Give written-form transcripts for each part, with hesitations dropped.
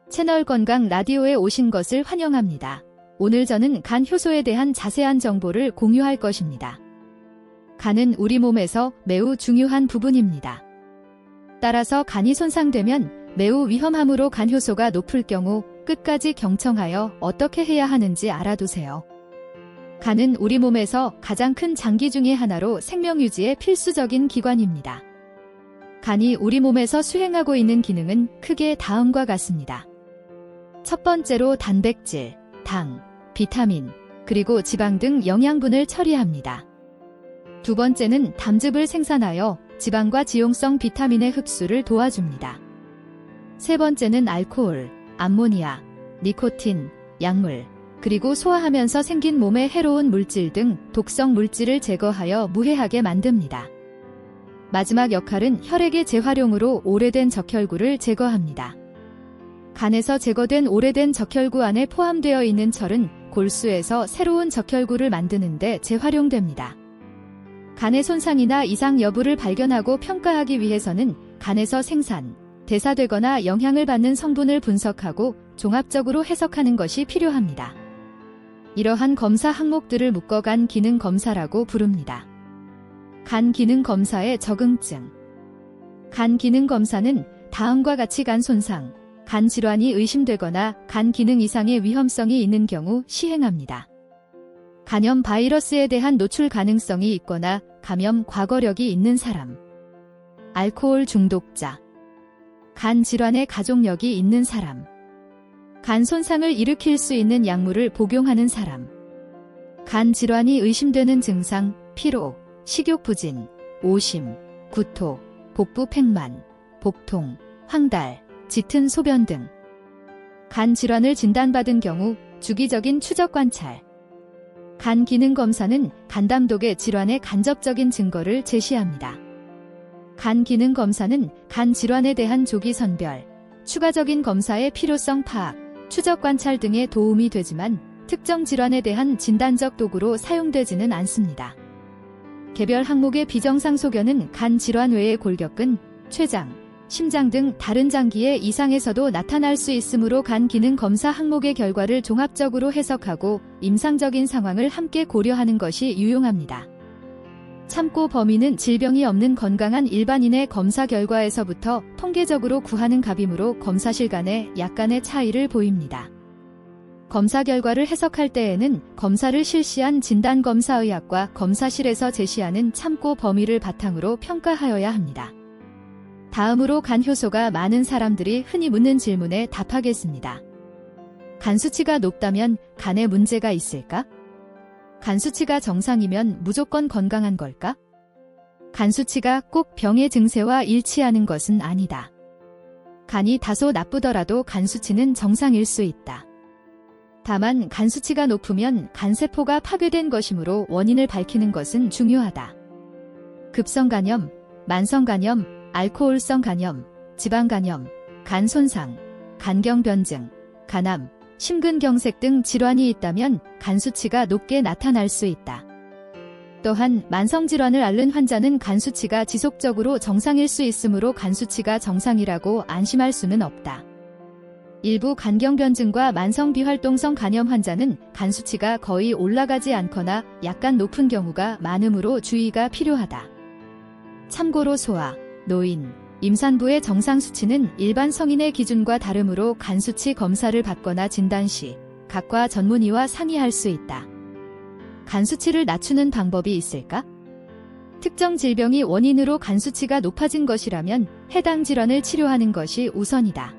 채널 건강 라디오에 오신 것을 환영합니다. 오늘 저는 간 효소에 대한 자세한 정보를 공유할 것입니다. 간은 우리 몸에서 매우 중요한 부분입니다. 따라서 간이 손상되면 매우 위험하므로 간 효소가 높을 경우 끝까지 경청하여 어떻게 해야 하는지 알아두세요. 간은 우리 몸에서 가장 큰 장기 중의 하나로 생명 유지에 필수적인 기관입니다. 간이 우리 몸에서 수행하고 있는 기능은 크게 다음과 같습니다. 첫 번째로 단백질, 당, 비타민, 그리고 지방 등 영양분을 처리합니다. 두 번째는 담즙을 생산하여 지방과 지용성 비타민의 흡수를 도와줍니다. 세 번째는 알코올, 암모니아, 니코틴, 약물, 그리고 소화하면서 생긴 몸에 해로운 물질 등 독성 물질을 제거하여 무해하게 만듭니다. 마지막 역할은 혈액의 재활용으로 오래된 적혈구를 제거합니다. 간에서 제거된 오래된 적혈구 안에 포함되어 있는 철은 골수에서 새로운 적혈구를 만드는 데 재활용됩니다. 간의 손상이나 이상 여부를 발견하고 평가하기 위해서는 간에서 생산, 대사되거나 영향을 받는 성분을 분석하고 종합적으로 해석하는 것이 필요합니다. 이러한 검사 항목들을 묶어 간 기능 검사라고 부릅니다. 간 기능 검사의 적응증. 간 기능 검사는 다음과 같이 간 손상, 간 질환이 의심되거나 간 기능 이상의 위험성이 있는 경우 시행합니다. 간염 바이러스에 대한 노출 가능성이 있거나 감염 과거력이 있는 사람, 알코올 중독자, 간 질환의 가족력이 있는 사람, 간 손상을 일으킬 수 있는 약물을 복용하는 사람, 간 질환이 의심되는 증상, 피로, 식욕 부진, 오심, 구토, 복부 팽만, 복통, 황달, 짙은 소변 등. 간 질환을 진단받은 경우 주기적인 추적 관찰. 간 기능 검사는 간담독의 질환의 간접적인 증거를 제시합니다. 간 기능 검사는 간 질환에 대한 조기 선별, 추가적인 검사의 필요성 파악, 추적 관찰 등에 도움이 되지만 특정 질환에 대한 진단적 도구로 사용되지는 않습니다. 개별 항목의 비정상 소견은 간 질환 외의 골격근, 췌장, 심장 등 다른 장기의 이상에서도 나타날 수 있으므로 간 기능 검사 항목의 결과를 종합적으로 해석하고 임상적인 상황을 함께 고려하는 것이 유용합니다. 참고 범위는 질병이 없는 건강한 일반인의 검사 결과에서부터 통계적으로 구하는 값이므로 검사실 간에 약간의 차이를 보입니다. 검사 결과를 해석할 때에는 검사를 실시한 진단검사의학과 검사실에서 제시하는 참고 범위를 바탕으로 평가하여야 합니다. 다음으로 간 효소가 많은 사람들이 흔히 묻는 질문에 답하겠습니다. 간 수치가 높다면 간에 문제가 있을까? 간 수치가 정상이면 무조건 건강한 걸까? 간 수치가 꼭 병의 증세와 일치하는 것은 아니다. 간이 다소 나쁘더라도 간 수치는 정상일 수 있다. 다만 간 수치가 높으면 간세포가 파괴된 것이므로 원인을 밝히는 것은 중요하다. 급성간염, 만성간염, 알코올성 간염, 지방간염, 간 손상, 간경변증, 간암, 심근경색 등 질환이 있다면 간 수치가 높게 나타날 수 있다. 또한 만성질환을 앓는 환자는 간 수치가 지속적으로 정상일 수 있으므로 간 수치가 정상이라고 안심할 수는 없다. 일부 간경변증과 만성비활동성 간염 환자는 간 수치가 거의 올라가지 않거나 약간 높은 경우가 많으므로 주의가 필요하다. 참고로 소아, 노인, 임산부의 정상 수치는 일반 성인의 기준과 다르므로 간 수치 검사를 받거나 진단 시 각과 전문의와 상의할 수 있다. 간 수치를 낮추는 방법이 있을까? 특정 질병이 원인으로 간 수치가 높아진 것이라면 해당 질환을 치료하는 것이 우선이다.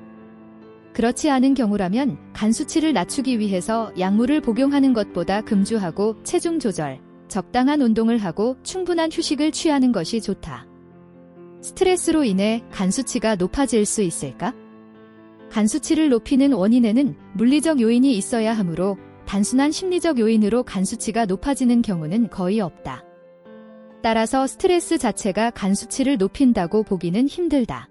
그렇지 않은 경우라면 간 수치를 낮추기 위해서 약물을 복용하는 것보다 금주하고 체중 조절, 적당한 운동을 하고 충분한 휴식을 취하는 것이 좋다. 스트레스로 인해 간 수치가 높아질 수 있을까? 간 수치를 높이는 원인에는 물리적 요인이 있어야 하므로 단순한 심리적 요인으로 간 수치가 높아지는 경우는 거의 없다. 따라서 스트레스 자체가 간 수치를 높인다고 보기는 힘들다.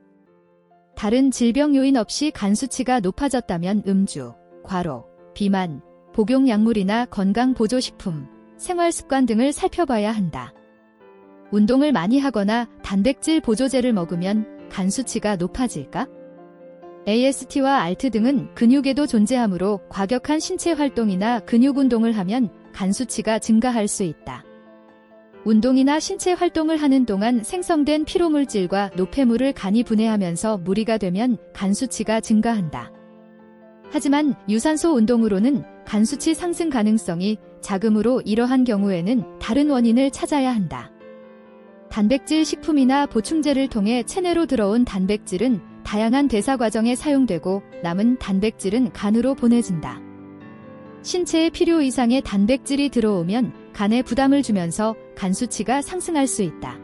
다른 질병 요인 없이 간 수치가 높아졌다면 음주, 과로, 비만, 복용 약물이나 건강 보조식품, 생활 습관 등을 살펴봐야 한다. 운동을 많이 하거나 단백질 보조제를 먹으면 간 수치가 높아질까? AST와 ALT 등은 근육에도 존재하므로 과격한 신체 활동이나 근육 운동을 하면 간 수치가 증가할 수 있다. 운동이나 신체 활동을 하는 동안 생성된 피로물질과 노폐물을 간이 분해하면서 무리가 되면 간 수치가 증가한다. 하지만 유산소 운동으로는 간 수치 상승 가능성이 작으므로 이러한 경우에는 다른 원인을 찾아야 한다. 단백질 식품이나 보충제를 통해 체내로 들어온 단백질은 다양한 대사 과정에 사용되고 남은 단백질은 간으로 보내진다. 신체에 필요 이상의 단백질이 들어오면 간에 부담을 주면서 간 수치가 상승할 수 있다.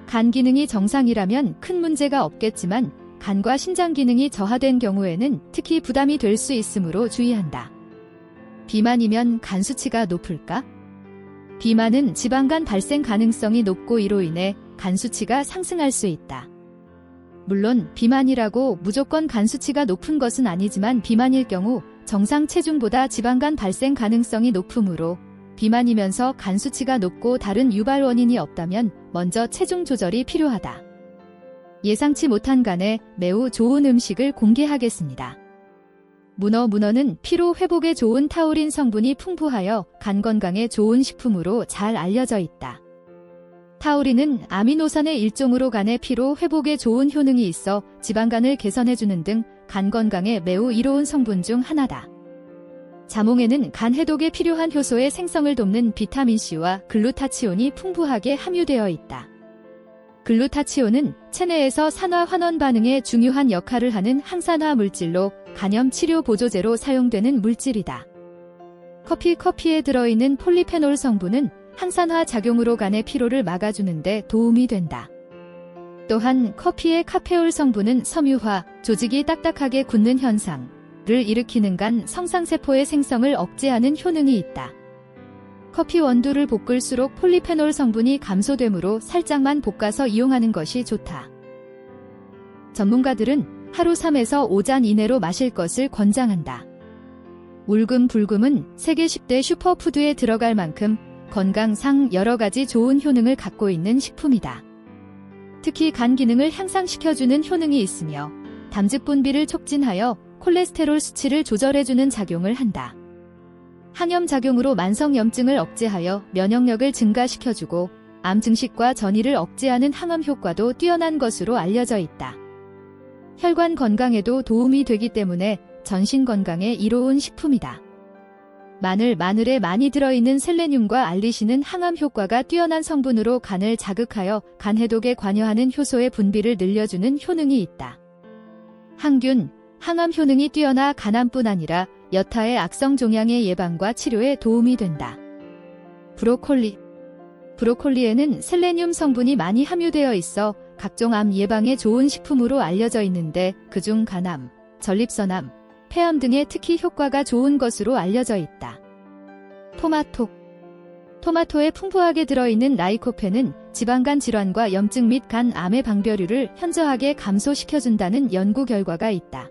간 기능이 정상이라면 큰 문제가 없겠지만 간과 신장 기능이 저하된 경우에는 특히 부담이 될 수 있으므로 주의한다. 비만이면 간 수치가 높을까? 비만은 지방간 발생 가능성이 높고 이로 인해 간 수치가 상승할 수 있다. 물론 비만이라고 무조건 간 수치가 높은 것은 아니지만 비만일 경우 정상 체중보다 지방간 발생 가능성이 높으므로 비만이면서 간 수치가 높고 다른 유발 원인이 없다면 먼저 체중 조절이 필요하다. 예상치 못한 간에 매우 좋은 음식을 공개하겠습니다. 문어는 피로 회복에 좋은 타우린 성분이 풍부하여 간 건강에 좋은 식품으로 잘 알려져 있다. 타우린은 아미노산의 일종으로 간의 피로 회복에 좋은 효능이 있어 지방간을 개선해주는 등 간 건강에 매우 이로운 성분 중 하나다. 자몽에는 간 해독에 필요한 효소의 생성을 돕는 비타민C와 글루타치온이 풍부하게 함유되어 있다. 글루타치온은 체내에서 산화 환원 반응에 중요한 역할을 하는 항산화 물질로 간염 치료 보조제로 사용되는 물질이다. 커피에 들어있는 폴리페놀 성분은 항산화 작용으로 간의 피로를 막아주는 데 도움이 된다. 또한 커피의 카페올 성분은 섬유화, 조직이 딱딱하게 굳는 현상을 일으키는 간 성상세포의 생성을 억제하는 효능이 있다. 커피 원두를 볶을수록 폴리페놀 성분이 감소되므로 살짝만 볶아서 이용하는 것이 좋다. 전문가들은 하루 3에서 5잔 이내로 마실 것을 권장한다. 울금 불금은 세계 10대 슈퍼푸드에 들어갈 만큼 건강상 여러 가지 좋은 효능을 갖고 있는 식품이다. 특히 간 기능을 향상시켜주는 효능이 있으며 담즙 분비를 촉진하여 콜레스테롤 수치를 조절해주는 작용을 한다. 항염 작용으로 만성염증을 억제하여 면역력을 증가시켜주고 암 증식과 전이를 억제하는 항암 효과도 뛰어난 것으로 알려져 있다. 혈관 건강에도 도움이 되기 때문에 전신 건강에 이로운 식품이다. 마늘에 많이 들어있는 셀레늄과 알리신은 항암 효과가 뛰어난 성분으로 간을 자극하여 간 해독에 관여하는 효소의 분비를 늘려주는 효능이 있다. 항균, 항암 효능이 뛰어나 간암뿐 아니라 여타의 악성 종양의 예방과 치료에 도움이 된다. 브로콜리에는 셀레늄 성분이 많이 함유되어 있어 각종 암 예방에 좋은 식품으로 알려져 있는데 그중 간암, 전립선암, 폐암 등에 특히 효과가 좋은 것으로 알려져 있다. 토마토에 풍부하게 들어있는 라이코펜은 지방간 질환과 염증 및 간암의 방벼류를 현저하게 감소시켜준다는 연구 결과가 있다.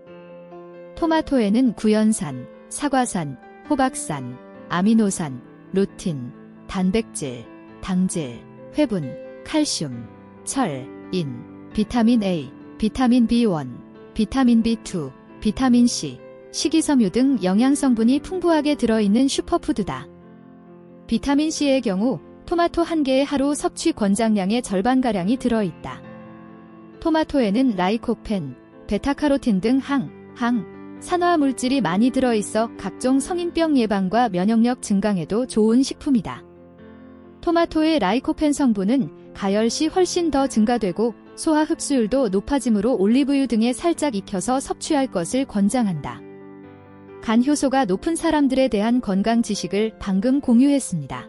토마토에는 구연산, 사과산, 호박산, 아미노산, 루틴, 단백질, 당질, 회분, 칼슘, 철, 인, 비타민 A, 비타민 B1, 비타민 B2, 비타민 C, 식이섬유 등 영양성분이 풍부하게 들어있는 슈퍼푸드다. 비타민 C의 경우 토마토 한 개의 하루 섭취 권장량의 절반가량이 들어있다. 토마토에는 라이코펜, 베타카로틴 등 산화 물질이 많이 들어있어 각종 성인병 예방과 면역력 증강에도 좋은 식품이다. 토마토의 라이코펜 성분은 가열 시 훨씬 더 증가되고 소화 흡수율도 높아지므로 올리브유 등에 살짝 익혀서 섭취할 것을 권장한다. 간 효소가 높은 사람들에 대한 건강 지식을 방금 공유했습니다.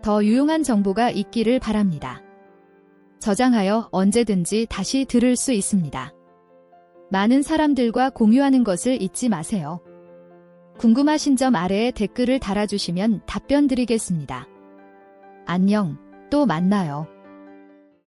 더 유용한 정보가 있기를 바랍니다. 저장하여 언제든지 다시 들을 수 있습니다. 많은 사람들과 공유하는 것을 잊지 마세요. 궁금하신 점 아래에 댓글을 달아주시면 답변 드리겠습니다. 안녕, 또 만나요.